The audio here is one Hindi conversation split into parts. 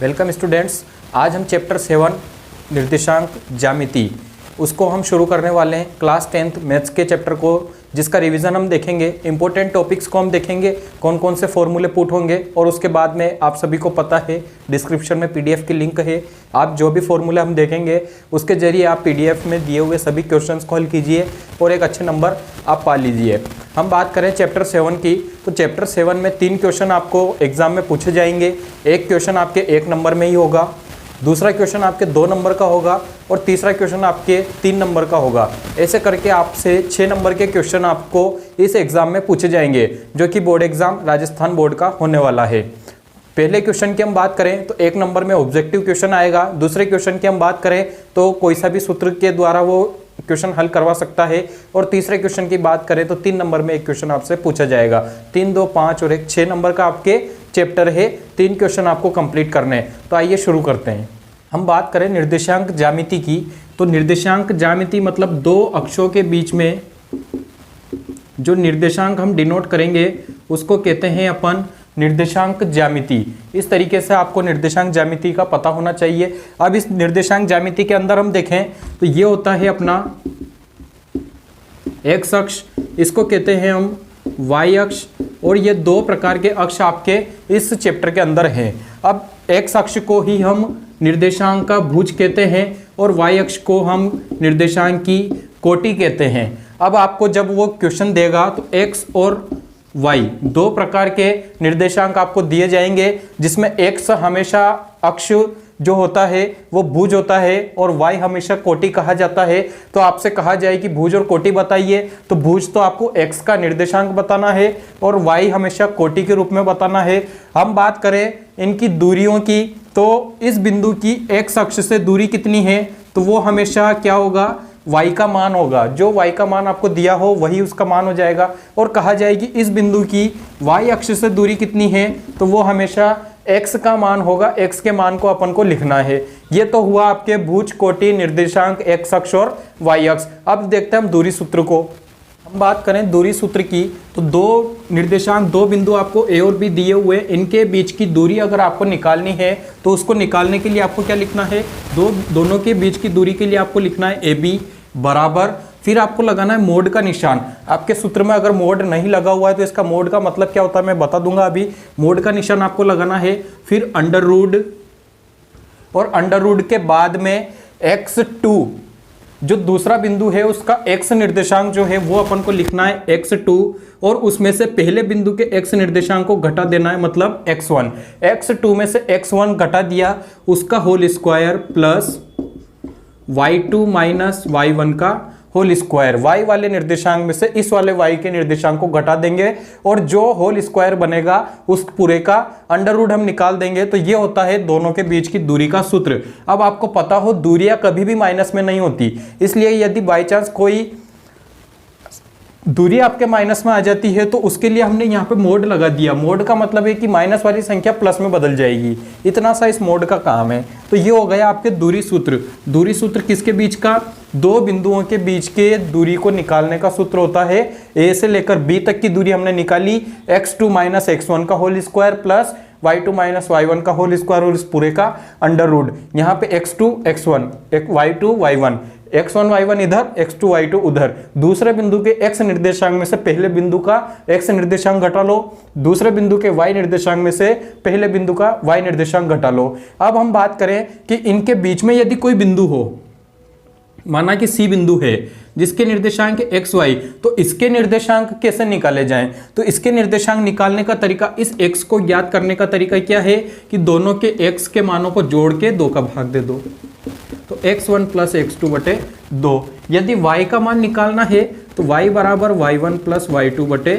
Welcome students. आज हम चैप्टर 7 निर्देशांक ज्यामिति उसको हम शुरू करने वाले हैं। क्लास 10th मैथ्स के चैप्टर को जिसका रिवीजन हम देखेंगे, इंपॉर्टेंट टॉपिक्स को हम देखेंगे, कौन कौन से फॉर्मूले पुट होंगे और उसके बाद में आप सभी को पता है डिस्क्रिप्शन में पीडीएफ की लिंक है। आप जो भी फॉर्मूले हम देखेंगे उसके जरिए आप पीडीएफ में दिए हुए सभी क्वेश्चंस को हल कीजिए और एक अच्छे नंबर आप पा लीजिए। हम बात करें चैप्टर 7 की, तो चैप्टर 7 में 3 क्वेश्चन आपको एग्जाम में पूछे जाएंगे। एक क्वेश्चन आपके 1 नंबर में ही होगा, दूसरा क्वेश्चन आपके 2 नंबर का होगा और तीसरा क्वेश्चन आपके 3 नंबर का होगा। ऐसे करके आपसे 6 नंबर के क्वेश्चन आपको इस एग्जाम में पूछे जाएंगे, जो कि बोर्ड एग्जाम राजस्थान बोर्ड का होने वाला है। पहले क्वेश्चन की हम बात करें तो 1 नंबर में ऑब्जेक्टिव क्वेश्चन आएगा। दूसरे क्वेश्चन की हम बात करें तो कोई सा भी सूत्र के द्वारा वो क्वेश्चन हल करवा सकता है। और तीसरे क्वेश्चन की बात करें तो 3 नंबर में एक क्वेश्चन आपसे पूछा जाएगा। 3, 2, 5 और 1 6 नंबर का आपके चैप्टर है। 3 क्वेश्चन आपको कंप्लीट करने हैं। तो आइए शुरू करते हैं। हम बात करें निर्देशांक ज्यामिति की, तो निर्देशांक ज्यामिति मतलब 2 अक्षों के बीच में जो निर्देशांक हम डिनोट करेंगे उसको कहते हैं अपन निर्देशांक ज्यामिति। इस तरीके से आपको निर्देशांक ज्यामिति का पता होना चाहिए। अब इस निर्देशांक ज्यामिति के अंदर हम देखें तो ये होता है अपना एक्स अक्ष, इसको कहते हैं हम वाई अक्ष, और ये 2 प्रकार के अक्ष आपके इस चैप्टर के अंदर हैं। अब एक्स अक्ष को ही हम निर्देशांक का भुज कहते हैं और वाई अक्ष को हम निर्देशांक की कोटि कहते हैं। अब आपको जब वो क्वेश्चन देगा तो एक्स और वाई 2 प्रकार के निर्देशांक आपको दिए जाएंगे, जिसमें एक्स हमेशा अक्ष जो होता है वो भुज होता है और वाई हमेशा कोटि कहा जाता है। तो आपसे कहा जाए कि भुज और कोटि बताइए, तो भुज तो आपको एक्स का निर्देशांक बताना है और वाई हमेशा कोटि के रूप में बताना है। हम बात करें इनकी दूरियों की, तो इस बिंदु की एक्स अक्ष से दूरी कितनी है, तो वो हमेशा क्या होगा, y का मान होगा। जो y का मान आपको दिया हो वही उसका मान हो जाएगा। और कहा जाए कि इस बिंदु की y अक्ष से दूरी कितनी है, तो वो हमेशा x का मान होगा। x के मान को अपन को लिखना है। ये तो हुआ आपके भुज, कोटि, निर्देशांक, x अक्ष और y अक्ष। अब देखते हैं हम दूरी सूत्र को। हम बात करें दूरी सूत्र की, तो 2 निर्देशांक 2 बिंदु आपको a और b दिए हुए, इनके बीच की दूरी अगर आपको निकालनी है तो उसको निकालने के लिए आपको क्या लिखना है, दोनों के बीच की दूरी के लिए आपको लिखना है ab बराबर, फिर आपको लगाना है मोड का निशान। आपके सूत्र में अगर मोड नहीं लगा हुआ है तो इसका मोड का मतलब क्या होता है मैं बता दूंगा अभी। मोड का निशान आपको लगाना है, फिर अंडर रूट, और अंडर रूट के बाद में x2 जो दूसरा बिंदु है उसका x निर्देशांक जो है वो अपन को लिखना है x2, और उसमें से पहले बिंदु के x निर्देशांक को घटा देना है, मतलब x1। x2 में से x1 घटा दिया, उसका whole square plus y2 minus y1 का होल स्क्वायर। y वाले निर्देशांक में से इस वाले y के निर्देशांक को घटा देंगे और जो होल स्क्वायर बनेगा उस पूरे का अंडर रूट हम निकाल देंगे। तो ये होता है दोनों के बीच की दूरी का सूत्र। अब आपको पता हो दूरियां कभी भी माइनस में नहीं होती, इसलिए यदि बाई चांस कोई दूरी आपके माइनस में आ जाती है तो उसके लिए हमने यहाँ पे मोड लगा दिया। मोड का मतलब है कि माइनस वाली संख्या प्लस में बदल जाएगी, इतना सा इस मोड का काम है। तो ये हो गया आपके दूरी सूत्र। दूरी सूत्र किसके बीच का, 2 बिंदुओं के बीच के दूरी को निकालने का सूत्र होता है। ए से लेकर बी तक की दूरी हमने निकाली, x2 माइनस x1 का whole square plus y2 minus y1 का होल स्क्वायर और इस पूरे का अंडर रूट। यहाँ पे x2 x1, y2 y1, x1 y1 इधर, x2 y2 उधर। दूसरे बिंदु के x निर्देशांक में से पहले बिंदु का x निर्देशांक घटा लो, दूसरे बिंदु के y निर्देशांक में से पहले बिंदु का y निर्देशांक घटा लो। अब हम बात करें कि इनके बीच में यदि कोई बिंदु हो, माना कि C बिंदु है जिसके निर्देशांक x y, तो इसके निर्देशांक कैसे निकाले जाएं, तो इसके निर्देशांक निकालने का तरीका, इस x को ज्ञात करने का तरीका क्या है कि दोनों के x के मानों को जोड़ के 2 का भाग दे दो, तो x1 प्लस x2 बटे 2। यदि y का मान निकालना है तो y बराबर y1 प्लस y2 बटे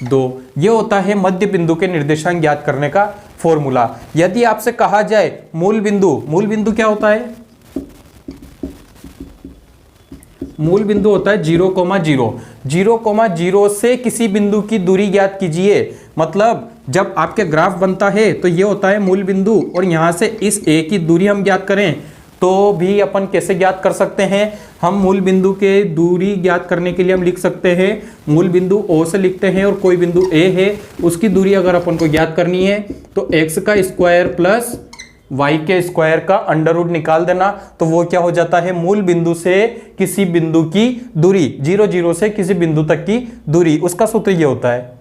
2। ये होता है मध्य बिंदु के निर्देशांक ज्ञात करने का फॉर्मूला। यदि आपसे कहा जाए मूल बिंदु क्या होता है, मूल बिंदु होता है 0,0। 0,0 से किसी बिंदु की दूरी ज्ञात कीजिए। मतलब जब आपके ग्राफ बनता है तो ये होता है मूल बिंदु, और यहां से इस a की दूरी हम ज्ञात करें तो भी अपन कैसे ज्ञात कर सकते हैं, हम मूल बिंदु के दूरी ज्ञात करने के लिए हम लिख सकते हैं मूल बिंदु O से लिखते हैं और कोई बिंदु A है, उसकी दूरी अगर अपन को ज्ञात करनी है तो x का स्क्वायर प्लस y के स्क्वायर का अंडर रूट निकाल देना, तो वो क्या हो जाता है, मूल बिंदु से किसी बिंदु की दूरी, 0 0 से किसी बिंदु तक की दूरी, उसका सूत्र ये होता है।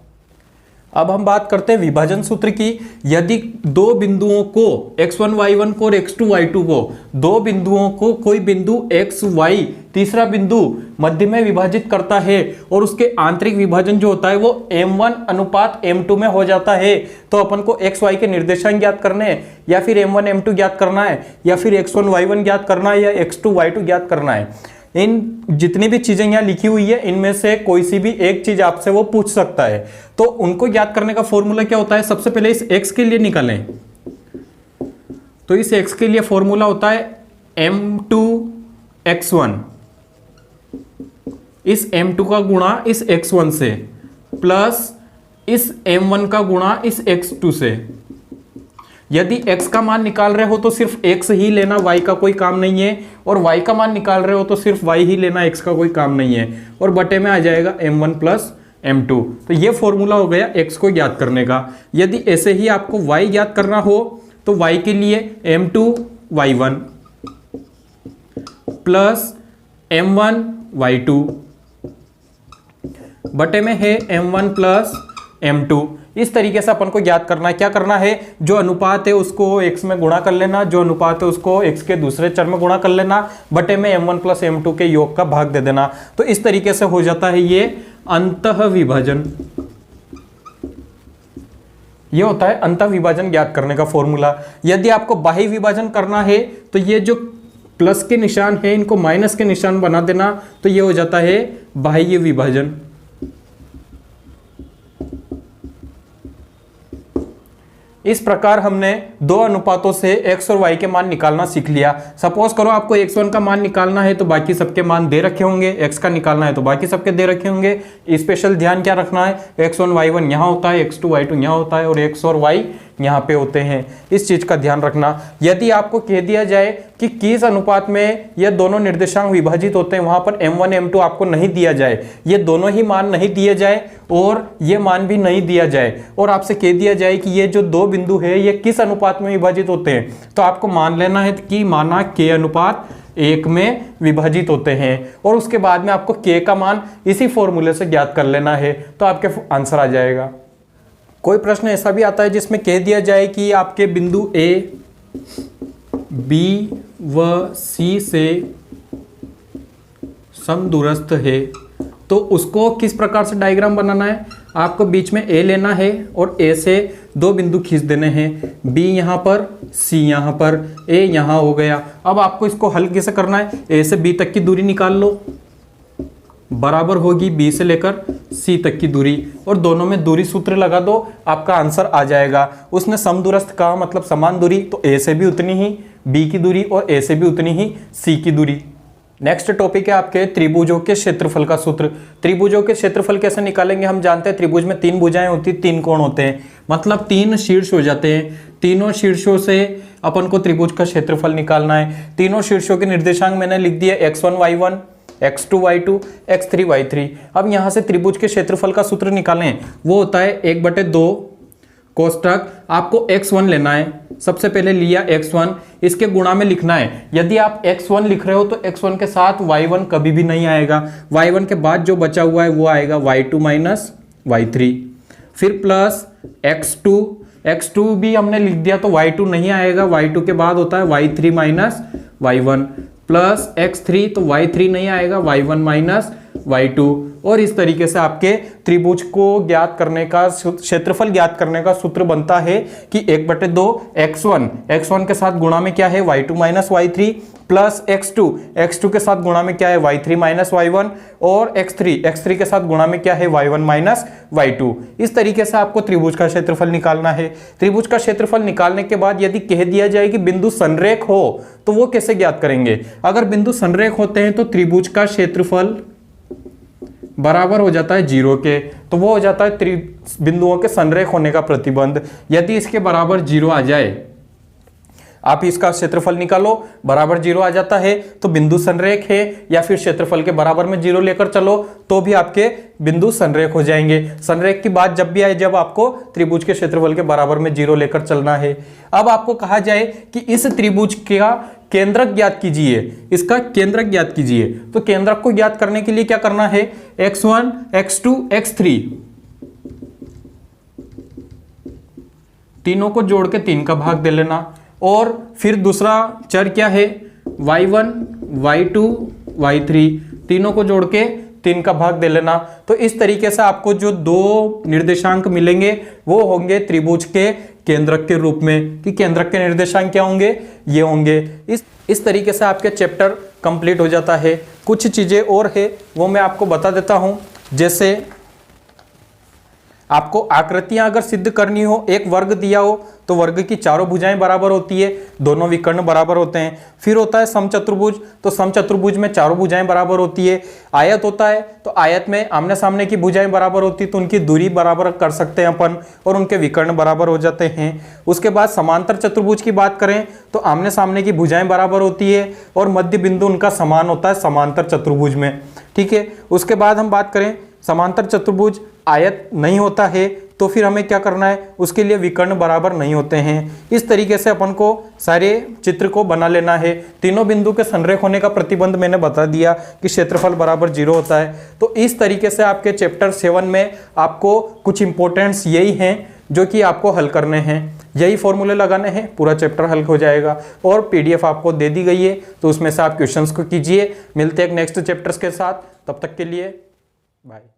अब हम बात करते हैं विभाजन सूत्र की। यदि दो बिंदुओं को x1 y1 को और x2 y2 को, दो बिंदुओं को कोई बिंदु x y तीसरा बिंदु मध्य में विभाजित करता है और उसके आंतरिक विभाजन जो होता है वो m1 अनुपात m2 में हो जाता है, तो अपन को x y के निर्देशांक ज्ञात करने हैं, या फिर m1 m2 ज्ञात करना है, या फिर x1 y1 ज्ञात करना है, या x2 y2 ज्ञात करना है। इन जितनी भी चीजें यहां लिखी हुई है इनमें से कोई सी भी एक चीज आपसे वो पूछ सकता है, तो उनको ज्ञात करने का फॉर्मूला क्या होता है, सबसे पहले इस x के लिए निकालें। तो इस x के लिए फॉर्मूला होता है m2 x1, इस m2 का गुणा इस x1 से, प्लस इस m1 का गुणा इस x2 से। यदि x का मान निकाल रहे हो तो सिर्फ x ही लेना, y का कोई काम नहीं है, और y का मान निकाल रहे हो तो सिर्फ y ही लेना, x का कोई काम नहीं है, और बटे में आ जाएगा m1 प्लस m2। तो ये फॉर्मूला हो गया x को ज्ञात करने का। यदि ऐसे ही आपको y ज्ञात करना हो तो y के लिए m2 y1 plus m1 y2 बटे में है m1 प्लस m2। इस तरीके से अपन को ज्ञात करना है। क्या करना है, जो अनुपात है उसको x में गुणा कर लेना, जो अनुपात है उसको x के दूसरे चर में गुणा कर लेना, बटे में m1 प्लस m2 के योग का भाग दे देना। तो इस तरीके से हो जाता है ये अंतः विभाजन। ये होता है अंतः विभाजन ज्ञात करने का फॉर्मूला। यदि आपको बाह्य विभाजन करना है तो ये जो प्लस के निशान है इनको माइनस के निशान बना देना, तो ये हो जाता है बाह्य विभाजन। इस प्रकार हमने दो अनुपातों से x और y के मान निकालना सीख लिया। सपोज करो आपको x1 का मान निकालना है तो बाकी सबके मान दे रखे होंगे, x का निकालना है तो बाकी सबके दे रखे होंगे। स्पेशल ध्यान क्या रखना है, x1 y1 यहाँ होता है, x2 y2 यहाँ होता है, और x और y यहाँ पे होते हैं। इस चीज का ध्यान रखना। यदि आपको कह दिया जाए कि किस अनुपात में ये दोनों निर्देशांक विभाजित होते हैं, वहां पर m1 m2 आपको नहीं दिया जाए, ये दोनों ही मान नहीं दिए जाए और ये मान भी नहीं दिया जाए, और आपसे कह दिया जाए कि ये जो दो बिंदु है ये किस अनुपात में विभाजित होते हैं, तो आपको मान लेना है कि माना k अनुपात 1 में विभाजित होते हैं, और उसके बाद में आपको k का मान इसी फॉर्मूले से ज्ञात कर लेना है, तो आपके आंसर आ जाएगा। कोई प्रश्न ऐसा भी आता है जिसमें कह दिया जाए कि आपके बिंदु A, B व C से समदूरस्थ है, तो उसको किस प्रकार से डायग्राम बनाना है, आपको बीच में A लेना है और A से दो बिंदु खींच देने हैं, B यहाँ पर, C यहाँ पर, A यहाँ हो गया। अब आपको इसको हल कैसे करना है, A से B तक की दूरी निकाल लो, बराबर होगी B से लेकर C तक की दूरी, और दोनों में दूरी सूत्र लगा दो, आपका आंसर आ जाएगा। उसने समदूरस्थ कहा मतलब समान दूरी, तो A से भी उतनी ही B की दूरी और A से भी उतनी ही C की दूरी। नेक्स्ट टॉपिक है आपके त्रिभुजों के क्षेत्रफल का सूत्र। त्रिभुजों के क्षेत्रफल कैसे निकालेंगे, हम जानते हैं त्रिभुज में 3 भुजाएं होती, 3 कोण होते हैं, मतलब 3 शीर्ष हो जाते हैं। तीनों शीर्षों से अपन को त्रिभुज का क्षेत्रफल निकालना है। तीनों शीर्षों के निर्देशांक मैंने लिख दिया, x1 y1, x2 y2, x3 y3। अब यहां से त्रिभुज के क्षेत्रफल का सूत्र निकालें, वो होता है 1/2 कोष्टक, आपको x1 लेना है। सबसे पहले लिया x1, इसके गुणा में लिखना है। यदि आप x1 लिख रहे हो तो x1 के साथ y1 कभी भी नहीं आएगा, y1 के बाद जो बचा हुआ है वो आएगा y2 माइनस y3, फिर प्लस x2, x2 भी हमने लिख दिया तो y2 नहीं आएगा, y2 के बाद होता है y3 minus y1, plus x3 तो y3 नहीं आएगा, y1 माइनस y2। और इस तरीके से आपके त्रिभुज को ज्ञात करने का, क्षेत्रफल ज्ञात करने का सूत्र बनता है कि 1/2 x1 के साथ गुणा में क्या है y2 minus y3, plus x2 के साथ गुणा में क्या है y3 माइनस y1, और x3 के साथ गुणा में क्या है y1 माइनस y2। इस तरीके से आपको त्रिभुज का क्षेत्रफल निकालना है। त्रिभुज का क्षेत्रफल निकालने के बाद यदि कह दिया जाए कि बिंदु संरेख हो तो वो कैसे ज्ञात करेंगे। अगर बिंदु संरेख होते हैं तो त्रिभुज का क्षेत्रफल बराबर हो जाता है 0 के, तो वो हो जाता है बिंदुओं के संरेख होने का प्रतिबंध। यदि इसके बराबर 0 आ जाए, आप इसका क्षेत्रफल निकालो, बराबर 0 आ जाता है तो बिंदु संरेख है, या फिर क्षेत्रफल के बराबर में 0 लेकर चलो तो भी आपके बिंदु संरेख हो जाएंगे। संरेख की बात जब भी आए जब आपको त्रिभुज के क्षेत्रफल के बराबर में 0 लेकर चलना है। अब आपको कहा जाए कि इस त्रिभुज का केंद्रक ज्ञात कीजिए, इसका केंद्रक ज्ञात कीजिए, तो केंद्रक को ज्ञात करने के लिए क्या करना है, x1 x2 x3 तीनों को जोड़ के 3 का भाग दे लेना, और फिर दूसरा चर क्या है, y1 y2 y3 तीनों को जोड़ के 3 का भाग दे लेना। तो इस तरीके से आपको जो दो निर्देशांक मिलेंगे वो होंगे त्रिभुज के केंद्रक के रूप में, कि केंद्रक के निर्देशांक क्या होंगे, ये होंगे। इस तरीके से आपके चैप्टर कंप्लीट हो जाता है। कुछ चीजें और है वो मैं आपको बता देता हूं, जैसे आपको आकृतियां अगर सिद्ध करनी हो, एक वर्ग दिया हो तो वर्ग की चारों भुजाएं बराबर होती है, दोनों विकर्ण बराबर होते हैं। फिर होता है समचतुर्भुज, तो समचतुर्भुज में चारों भुजाएं बराबर होती है। आयत होता है तो आयत में आमने सामने की भुजाएं बराबर होती है, तो उनकी दूरी बराबर कर सकते हैं अपन, और उनके विकर्ण बराबर हो जाते हैं। उसके बाद समांतर चतुर्भुज की बात करें तो आमने सामने की भुजाएं बराबर होती है और मध्य बिंदु उनका समान होता है समांतर चतुर्भुज में, ठीक है। उसके बाद हम बात करें समांतर चतुर्भुज आयत नहीं होता है तो फिर हमें क्या करना है, उसके लिए विकर्ण बराबर नहीं होते हैं। इस तरीके से अपन को सारे चित्र को बना लेना है। तीनों बिंदु के संरेख होने का प्रतिबंध मैंने बता दिया कि क्षेत्रफल बराबर 0 होता है। तो इस तरीके से आपके चैप्टर 7 में आपको कुछ इंपॉर्टेंट्स यही हैं जो कि आपको हल करने हैं, यही फॉर्मूले लगाने हैं, पूरा चैप्टर हल हो जाएगा। और पीडीएफ आपको दे दी गई है तो उसमें से आप क्वेश्चंस को कीजिए। मिलते हैं नेक्स्ट चैप्टर्स के साथ, तब तक के लिए बाय।